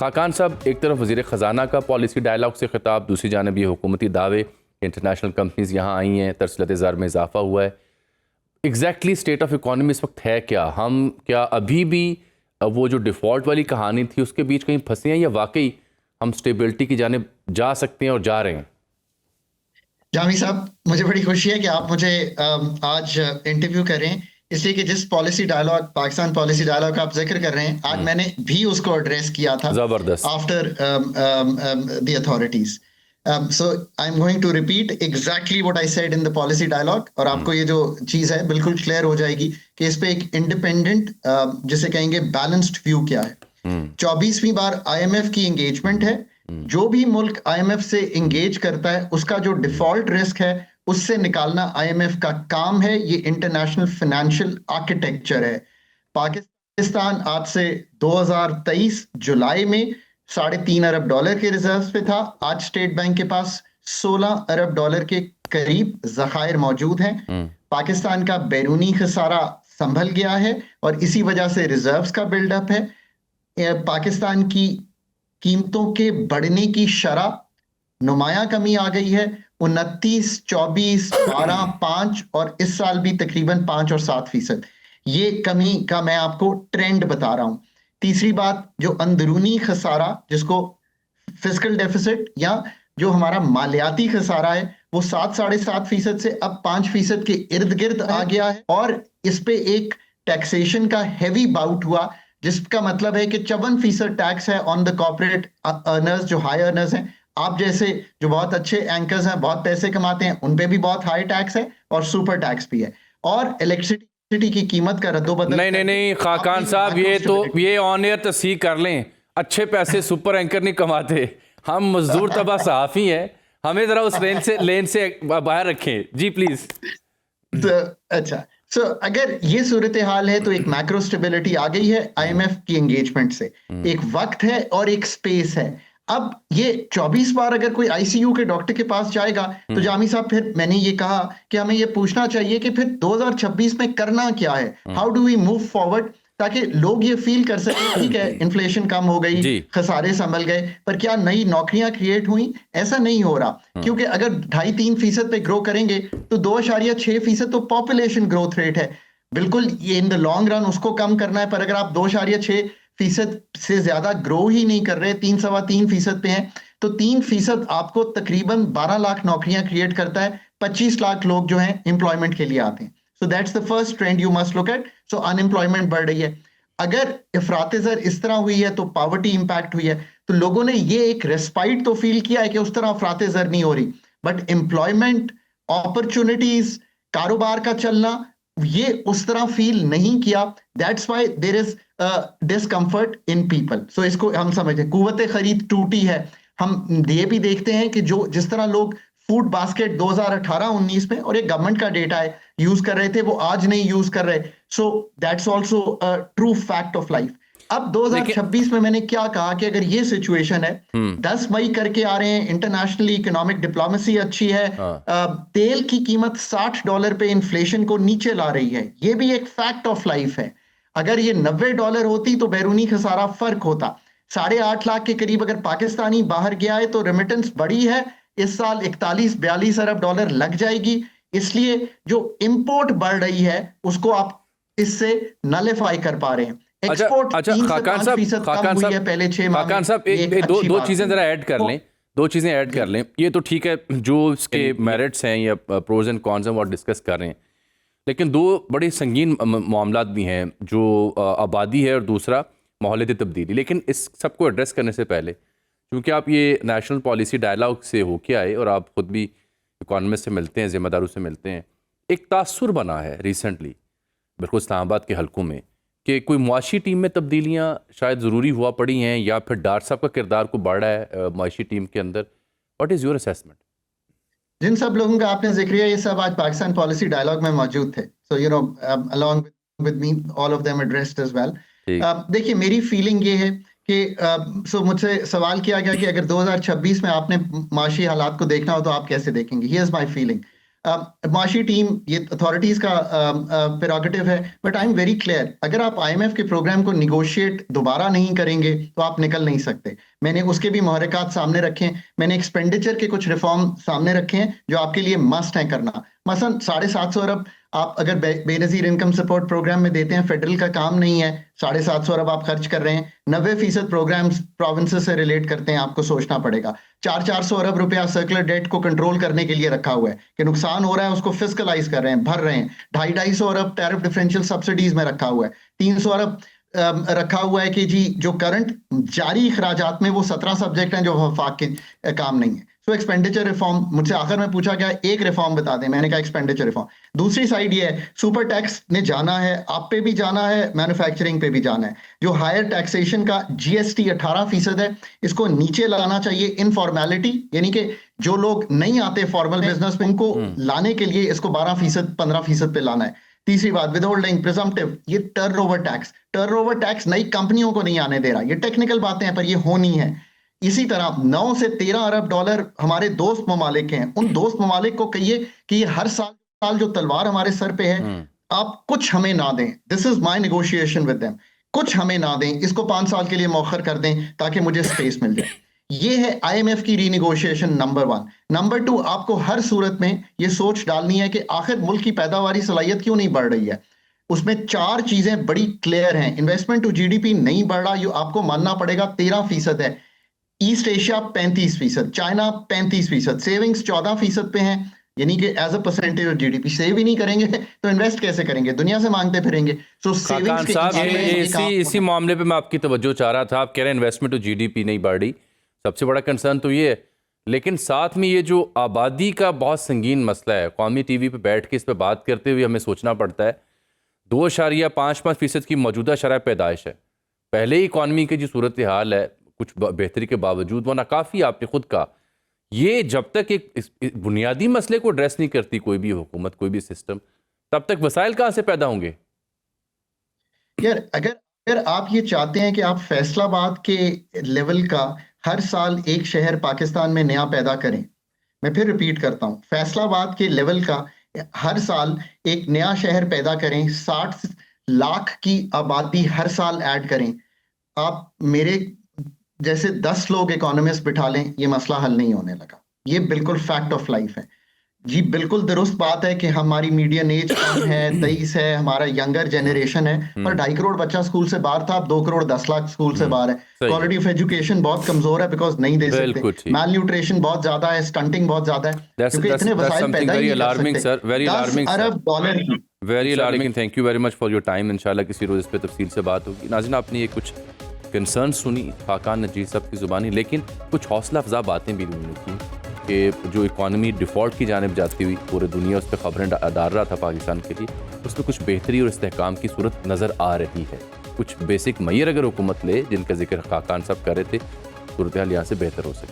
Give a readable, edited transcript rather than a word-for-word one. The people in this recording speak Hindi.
खाकान साहब, एक तरफ वज़ीर ख़जाना का पॉलिसी डायलॉग से खिताब, दूसरी जानब ये हुकूमती दावे, इंटरनेशनल कंपनीज यहाँ आई हैं, तरसलत ज़र में इजाफा हुआ है। एग्जैक्टली स्टेट ऑफ इकॉनमी इस वक्त है क्या? हम क्या अभी भी वो जो डिफ़ॉल्ट वाली कहानी थी उसके बीच कहीं फंसे हैं, या वाकई हम स्टेबिलिटी की जानिब जा सकते हैं और जा रहे हैं? जामी साहब, मुझे बड़ी खुशी है कि आप मुझे आज इंटरव्यू कर रहे हैं, इसलिए कि जिस policy dialogue, Pakistan policy dialogue का आप जिक्र कर रहे हैं, आज मैंने भी उसको एड्रेस किया था ज़बरदस्त। After the authorities. So I am going to repeat exactly what I said in the policy dialogue, और आपको ये जो चीज है बिल्कुल क्लियर हो जाएगी कि इस पे एक इंडिपेंडेंट, जिसे कहेंगे बैलेंस्ड व्यू क्या है। 24वीं बार आईएमएफ की एंगेजमेंट है। जो भी मुल्क आईएमएफ से एंगेज करता है उसका जो डिफॉल्ट रिस्क है उससे निकालना आईएमएफ का काम है। ये इंटरनेशनल फाइनेंशियल आर्किटेक्चर है। पाकिस्तान आज से 2023 जुलाई में $3.5 अरब के रिजर्व पे था। आज स्टेट बैंक के पास $16 अरब के करीब जखायर मौजूद हैं। पाकिस्तान का बैरूनी खसारा संभल गया है और इसी वजह से रिजर्व्स का बिल्डअप है। पाकिस्तान की कीमतों के बढ़ने की शरह नुमाया कमी आ गई है। 29, 24, 12, 5 और इस साल भी तकरीबन 5 और 7%। ये कमी का मैं आपको ट्रेंड बता रहा हूं। तीसरी बात, जो अंदरूनी खसारा, जिसको फिस्कल डेफिसिट या जो हमारा मालियाती खसारा है, वो 7-7.5% से अब 5% के इर्द गिर्द आ गया है। और इस पे एक टैक्सेशन का हैवी बाउट हुआ, जिसका मतलब है कि 54% टैक्स है ऑन द कॉर्पोरेट अर्नर्स, जो हाई अर्नर्स हैं। आप जैसे जो बहुत अच्छे एंकर्स हैं, बहुत पैसे कमाते हैं, उन पे भी बहुत हाई टैक्स है और सुपर टैक्स भी है। और इलेक्ट्रिसिटी की कीमत का रद्दोबदल नहीं खाकान साहब, ये ऑन एयर तस्दीक कर लें, अच्छे पैसे सुपर एंकर नहीं कमाते। हम मजदूर तबा सहाफ़ी हैं, हमें जरा उस लेन से बाहर रखें जी प्लीज। अच्छा, अगर ये सूरत हाल है तो एक मैक्रो स्टेबिलिटी आ गई है आईएमएफ की एंगेजमेंट से। एक वक्त है और एक स्पेस है। अब ये 24 बार अगर कोई आईसीयू के डॉक्टर के पास जाएगा तो जामी साहब, फिर मैंने ये कहा कि हमें ये पूछना चाहिए कि फिर 2026 में करना क्या है, how do we move forward, ताकि लोग ये फील कर सकें ठीक है इन्फ्लेशन कम हो गई, खसारे संभल गए, पर क्या नई नौकरियां क्रिएट हुई? ऐसा नहीं हो रहा, क्योंकि अगर 2.5-3% पे ग्रो करेंगे तो 2.6% तो पॉपुलेशन ग्रोथ रेट है। बिल्कुल ये इन द लॉन्ग रन उसको कम करना है, पर अगर आप 2.6% से ज्यादा ग्रो ही नहीं कर रहे, 3-3.25% पे हैं, तो 3% आपको तकरीबन 12 लाख नौकरियां क्रिएट करता है। 25 लाख लोग जो हैं एम्प्लॉयमेंट के लिए आते हैं। So that's the first trend you must look at. So unemployment बढ़ रही है। अगर इफरात-ए-ज़र इस तरह हुई है तो पॉवर्टी इंपैक्ट हुई है, तो लोगों ने ये एक रेस्पाइट तो फील किया है कि उस तरह इफरात-ए-ज़र नहीं हो रही, बट एम्प्लॉयमेंट, अपॉर्चुनिटीज, कारोबार का चलना, ये उस तरह फील नहीं किया। That's why there is discomfort in people. So इसको हम समझें, कुव्वत खरीद टूटी है। हम ये भी देखते हैं कि जो जिस तरह लोग फूड बास्केट 2018-19 में, और एक गवर्नमेंट का डेटा है, यूज कर रहे थे, वो आज नहीं यूज कर रहे। So that's also a true fact of life. अब 2026 में मैंने क्या कहा कि अगर ये सिचुएशन है, 10 मई करके आ रहे हैं, इंटरनेशनली इकोनॉमिक डिप्लोमेसी अच्छी है, तेल की कीमत $60 पे इन्फ्लेशन को नीचे ला रही है, ये भी एक फैक्ट ऑफ लाइफ है। अगर ये $90 होती तो बैरूनी खसारा फर्क होता। 8.5 लाख के करीब अगर पाकिस्तानी बाहर गया है तो रेमिटेंस बढ़ी है। इस साल 41-42 अरब डॉलर लग जाएगी। इसलिए जो इंपोर्ट बढ़ रही है उसको आप इससे नलिफाई कर पा रहे हैं। एक्सपोर्ट 3-5% कम हुई है पहले 6 माह में। खाकान साहब, दो चीजें जरा ऐड कर लें, दो चीजें ऐड कर लें। ये तो ठीक है, जो इसके मेरिट्स हैं या प्रोज एंड कॉन्स हैं वो डिस्कस कर रहे हैं, लेकिन दो बड़े संगीन मामलात भी हैं, जो आबादी है और दूसरा माहौलियाती तब्दीली। लेकिन इस सबको एड्रेस करने से पहले, क्योंकि आप ये नेशनल पॉलिसी डायलॉग से होके आए और आप ख़ुद भी इकॉनमिस्ट से मिलते हैं, ज़िम्मेदारों से मिलते हैं, एक तासुर बना है रिसेंटली बिल्कुल इस्लामाबाद के हलकों में कि कोई मुआशी टीम में तब्दीलियाँ शायद ज़रूरी हुआ पड़ी हैं, या फिर डार साहब का किरदार को बढ़ा है मुआशी टीम के अंदर। What is your assessment? जिन सब लोगों का आपने जिक्र किया, ये सब आज पाकिस्तान पॉलिसी डायलॉग में मौजूद थे। So you know, along with me, all of them addressed as well. देखिए, मेरी फीलिंग ये है कि मुझसे सवाल किया गया कि अगर 2026 में आपने माशी हालात को देखना हो तो आप कैसे देखेंगे। Here's my feeling. माशी टीम, ये अथॉरिटीज का प्रेरोगेटिव है, but I am very clear, अगर आप आईएमएफ के प्रोग्राम को निगोशिएट दोबारा नहीं करेंगे तो आप निकल नहीं सकते। मैंने उसके भी मुहर्रिकात सामने रखे हैं, मैंने एक्सपेंडिचर के कुछ रिफॉर्म सामने रखे हैं जो आपके लिए मस्ट है करना। मसलन 750 अरब आप अगर बेनजीर इनकम सपोर्ट प्रोग्राम में देते हैं, फेडरल का काम नहीं है, 750 अरब आप खर्च कर रहे हैं, 90% प्रोग्राम्स प्रोविंसेस से रिलेट करते हैं, आपको सोचना पड़ेगा। 400 अरब रुपया सर्कुलर डेट को कंट्रोल करने के लिए रखा हुआ है कि नुकसान हो रहा है उसको फिस्कलाइज कर रहे हैं, भर रहे हैं। 250 अरब टैरिफ डिफरेंशियल सब्सिडीज में रखा हुआ है। 300 अरब रखा हुआ है कि जी जो करंट जारी अखराजात में वो 17 सब्जेक्ट हैं जो वफाक के काम नहीं है। सो एक्सपेंडिचर रिफॉर्म मुझसे आखिर में पूछा गया एक रिफॉर्म बता दें, मैंने कहा एक्सपेंडिचर रिफॉर्म। दूसरी साइड ये है, सुपर टैक्स ने जाना है, आप पे भी जाना है, मैन्युफैक्चरिंग पे भी जाना है। जो हायर टैक्सेशन का जीएसटी 18% है, इसको नीचे लाना चाहिए। इनफॉर्मेलिटी यानी कि जो लोग नहीं आते फॉर्मल बिजनेस में, उनको लाने के लिए इसको 12% 15% पे लाना है। तीसरी बात, विदहोल्डिंग प्रिजम्पटिव, ये टर्नओवर टैक्स नई कंपनियों को नहीं आने दे रहा। ये टेक्निकल बातें हैं पर ये होनी है। इसी तरह 9 से 13 अरब डॉलर हमारे दोस्त ममालिक हैं, उन दोस्त ममालिक को कहिए कि ये हर साल जो तलवार हमारे सर पे है, आप कुछ हमें ना दें। This is my negotiation with them, कुछ हमें ना दें, इसको 5 साल के लिए मौखर कर दें ताकि मुझे स्पेस मिल जाए। ये है आईएमएफ की रीनेगोशिएशन नंबर 1। नंबर 2, आपको हर सूरत में ये सोच डालनी है कि आखिर मुल्क की पैदावारी सलाहियत क्यों नहीं बढ़ रही है। उसमें 4 चीजें बड़ी क्लियर हैं। इन्वेस्टमेंट टू जीडीपी नहीं बढ़ रहा, ये आपको मानना पड़ेगा, 13% है। ईस्ट एशिया 35%, चाइना 35%, सेविंग्स 14% पे हैं, यानी कि as a percentage of GDP. Save ही नहीं करेंगे तो इन्वेस्ट कैसे करेंगे, दुनिया से मांगते फिरेंगे। सो खाकान साहब, इसी मामले पे मैं आपकी तवज्जो चाह रहा था। आप कह रहे हैं इन्वेस्टमेंट टू जीडीपी नहीं बढ़ रही, सबसे बड़ा कंसर्न तो ये है, लेकिन साथ में ये जो आबादी का बहुत संगीन मसला है, कौमी टीवी पे बैठ के इस पर बात करते हुए हमें सोचना पड़ता है। 2.55% की मौजूदा शरह पैदाइश है, पहले ही इकॉनमी की जो सूरत हाल है कुछ बेहतरी के बावजूद, वो नाकाफ़ी आपने खुद कहा। ये जब तक एक बुनियादी मसले को एड्रेस नहीं करती कोई भी हुकूमत, कोई भी सिस्टम, तब तक वसाइल कहाँ से पैदा होंगे? यार अगर आप ये चाहते हैं कि आप फैसलाबाद के लेवल का हर साल एक शहर पाकिस्तान में नया पैदा करें, मैं फिर रिपीट करता हूँ, फैसलाबाद के लेवल का हर साल एक नया शहर पैदा करें, 60 लाख की आबादी हर साल ऐड करें, आप मेरे जैसे 10 लोग इकोनॉमिस्ट बिठा लें, ये मसला हल नहीं होने लगा। ये बिल्कुल फैक्ट ऑफ लाइफ है जी। बिल्कुल दुरुस्त बात है कि हमारी मीडियन एज कम है, 23 है, हमारा यंगर जनरेशन है, पर 2.5 करोड़ बच्चा स्कूल से बाहर था, अब 2 करोड़ 10 लाख स्कूल से बाहर है। क्वालिटी ऑफ एजुकेशन बहुत कमजोर है बिकॉज नहीं दे सकते, मैल न्यूट्रिशन बहुत ज्यादा है, स्टंटिंग बहुत ज्यादा है, क्योंकि इतने वसाइल पैदा ही नहीं कर सकते। 10 अरब डॉलर की very alarming. Thank you very much for your time. इंशाल्लाह किसी रोज इस पे तफसील से बात होगी। नाज़रीन, आपने ये कुछ कंसर्न सुनी खाकान नजीर साहब की ज़ुबानी, लेकिन कुछ हौसला अफजा बातें भी उन्होंने की कि जो इकॉनमी डिफ़ॉल्ट की जानिब जाती हुई पूरे दुनिया उस पर खबरें डाल रहा था पाकिस्तान के लिए, उसमें कुछ बेहतरी और इस्तेहकाम की सूरत नज़र आ रही है। कुछ बेसिक मैयर अगर हुकूमत ले, जिनका जिक्र खाकान साहब कर रहे थे, सूरत हाल यहाँ से बेहतर हो सके।